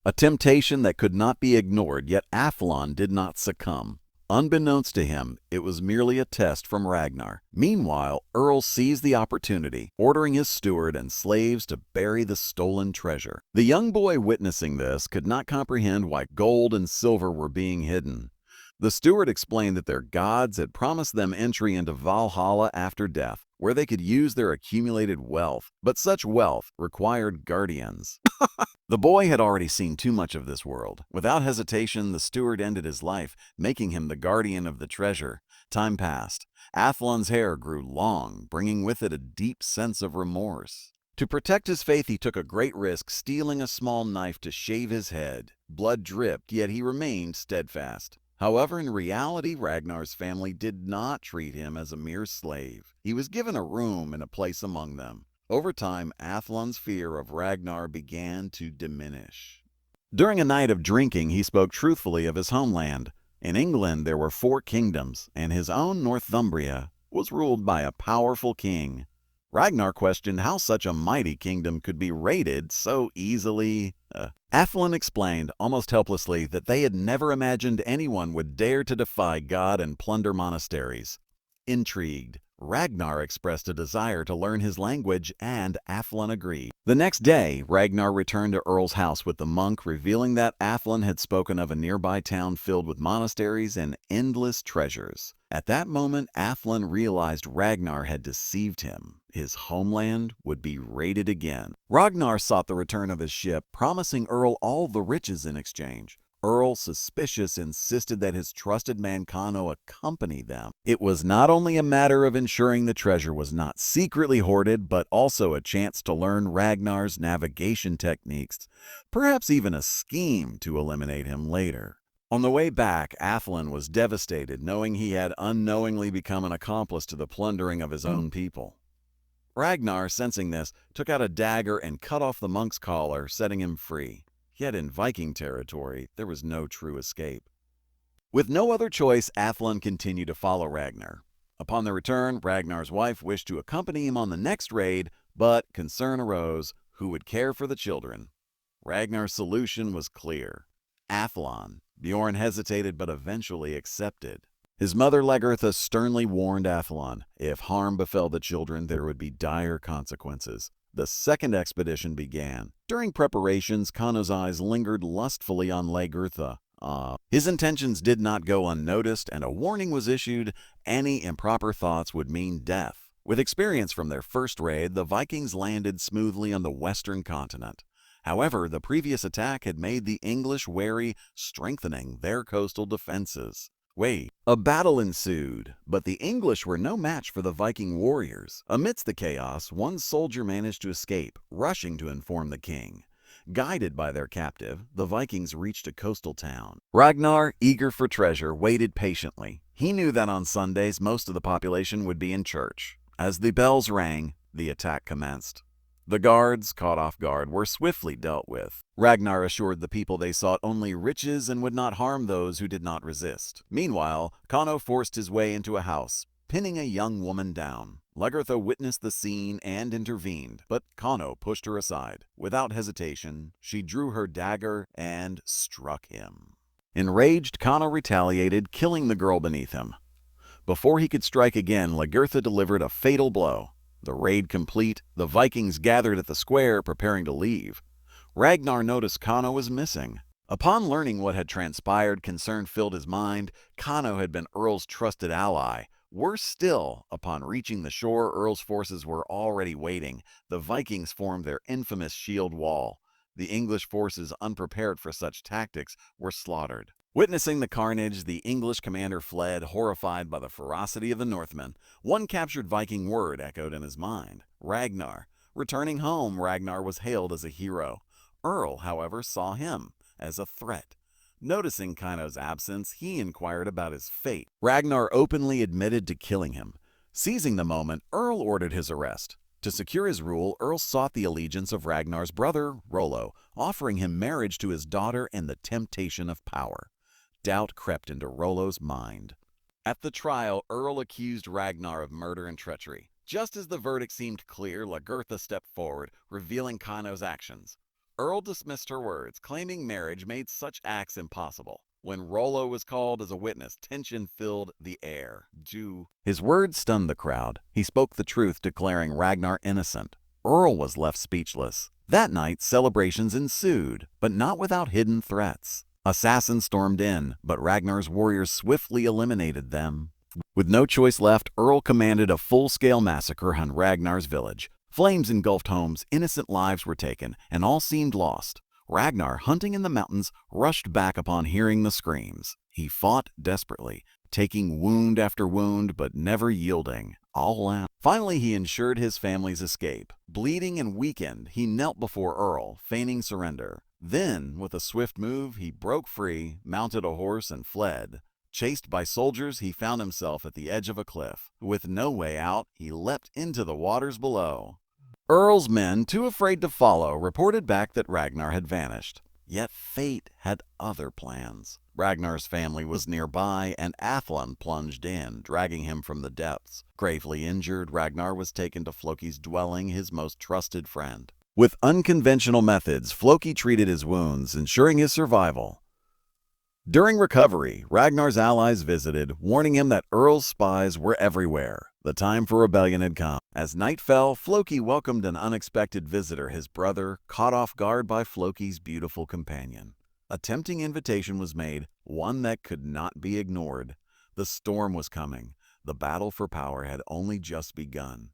A temptation that could not be ignored, yet Athlon did not succumb. Unbeknownst to him, it was merely a test from Ragnar. Meanwhile, Earl seized the opportunity, ordering his steward and slaves to bury the stolen treasure. The young boy witnessing this could not comprehend why gold and silver were being hidden. The steward explained that their gods had promised them entry into Valhalla after death, where they could use their accumulated wealth, but such wealth required guardians. The boy had already seen too much of this world. Without hesitation, the steward ended his life, making him the guardian of the treasure. Time passed. Athlon's hair grew long, bringing with it a deep sense of remorse. To protect his faith, he took a great risk, stealing a small knife to shave his head. Blood dripped, yet he remained steadfast. However, in reality, Ragnar's family did not treat him as a mere slave. He was given a room and a place among them. Over time, Athlon's fear of Ragnar began to diminish. During a night of drinking, he spoke truthfully of his homeland. In England, there were 4 kingdoms, and his own Northumbria was ruled by a powerful king. Ragnar questioned how such a mighty kingdom could be raided so easily. Athlon explained, almost helplessly, that they had never imagined anyone would dare to defy God and plunder monasteries. Intrigued, Ragnar expressed a desire to learn his language, and Athlon agreed. The next day, Ragnar returned to Earl's house with the monk, revealing that Athlon had spoken of a nearby town filled with monasteries and endless treasures. At that moment, Athlon realized Ragnar had deceived him. His homeland would be raided again. Ragnar sought the return of his ship, promising Earl all the riches in exchange. Earl, suspicious, insisted that his trusted man Kano accompany them. It was not only a matter of ensuring the treasure was not secretly hoarded, but also a chance to learn Ragnar's navigation techniques, perhaps even a scheme to eliminate him later. On the way back, Athlon was devastated, knowing he had unknowingly become an accomplice to the plundering of his own people. Ragnar, sensing this, took out a dagger and cut off the monk's collar, setting him free. Yet in Viking territory, there was no true escape. With no other choice, Athlon continued to follow Ragnar. Upon their return, Ragnar's wife wished to accompany him on the next raid, but concern arose: who would care for the children? Ragnar's solution was clear: Athlon. Bjorn hesitated but eventually accepted. His mother Lagertha sternly warned Athlon, if harm befell the children, there would be dire consequences. The second expedition began. During preparations, Kano's eyes lingered lustfully on Lagertha. His intentions did not go unnoticed, and a warning was issued: any improper thoughts would mean death. With experience from their first raid, the Vikings landed smoothly on the western continent. However, the previous attack had made the English wary, strengthening their coastal defenses. A battle ensued, but the English were no match for the Viking warriors. Amidst the chaos, one soldier managed to escape, rushing to inform the king. Guided by their captive, the Vikings reached a coastal town. Ragnar, eager for treasure, waited patiently. He knew that on Sundays most of the population would be in church. As the bells rang, the attack commenced. The guards, caught off guard, were swiftly dealt with. Ragnar assured the people they sought only riches and would not harm those who did not resist. Meanwhile, Kano forced his way into a house, pinning a young woman down. Lagertha witnessed the scene and intervened, but Kano pushed her aside. Without hesitation, she drew her dagger and struck him. Enraged, Kano retaliated, killing the girl beneath him. Before he could strike again, Lagertha delivered a fatal blow. The raid complete, the Vikings gathered at the square, preparing to leave. Ragnar noticed Kano was missing. Upon learning what had transpired, concern filled his mind. Kano had been Earl's trusted ally. Worse still, upon reaching the shore, Earl's forces were already waiting. The Vikings formed their infamous shield wall. The English forces, unprepared for such tactics, were slaughtered. Witnessing the carnage, the English commander fled, horrified by the ferocity of the Northmen. One captured Viking word echoed in his mind: Ragnar. Returning home, Ragnar was hailed as a hero. Earl, however, saw him as a threat. Noticing Kano's absence, he inquired about his fate. Ragnar openly admitted to killing him. Seizing the moment, Earl ordered his arrest. To secure his rule, Earl sought the allegiance of Ragnar's brother, Rollo, offering him marriage to his daughter and the temptation of power. Doubt crept into Rollo's mind. At the trial, Earl accused Ragnar of murder and treachery. Just as the verdict seemed clear, Lagertha stepped forward, revealing Kano's actions. Earl dismissed her words, claiming marriage made such acts impossible. When Rollo was called as a witness, tension filled the air. His words stunned the crowd. He spoke the truth, declaring Ragnar innocent. Earl was left speechless. That night, celebrations ensued, but not without hidden threats. Assassins stormed in, but Ragnar's warriors swiftly eliminated them. With no choice left, Earl commanded a full-scale massacre on Ragnar's village. Flames engulfed homes, innocent lives were taken, and all seemed lost. Ragnar, hunting in the mountains, rushed back upon hearing the screams. He fought desperately, taking wound after wound, but never yielding. All out. Finally, he ensured his family's escape. Bleeding and weakened, he knelt before Earl, feigning surrender. Then, with a swift move, he broke free, mounted a horse, and fled. Chased by soldiers, he found himself at the edge of a cliff. With no way out, he leapt into the waters below. Earl's men, too afraid to follow, reported back that Ragnar had vanished. Yet fate had other plans. Ragnar's family was nearby, and Athlon plunged in, dragging him from the depths. Gravely injured, Ragnar was taken to Floki's dwelling, his most trusted friend. With unconventional methods, Floki treated his wounds, ensuring his survival. During recovery, Ragnar's allies visited, warning him that Earl's spies were everywhere. The time for rebellion had come. As night fell, Floki welcomed an unexpected visitor, his brother, caught off guard by Floki's beautiful companion. A tempting invitation was made, one that could not be ignored. The storm was coming. The battle for power had only just begun.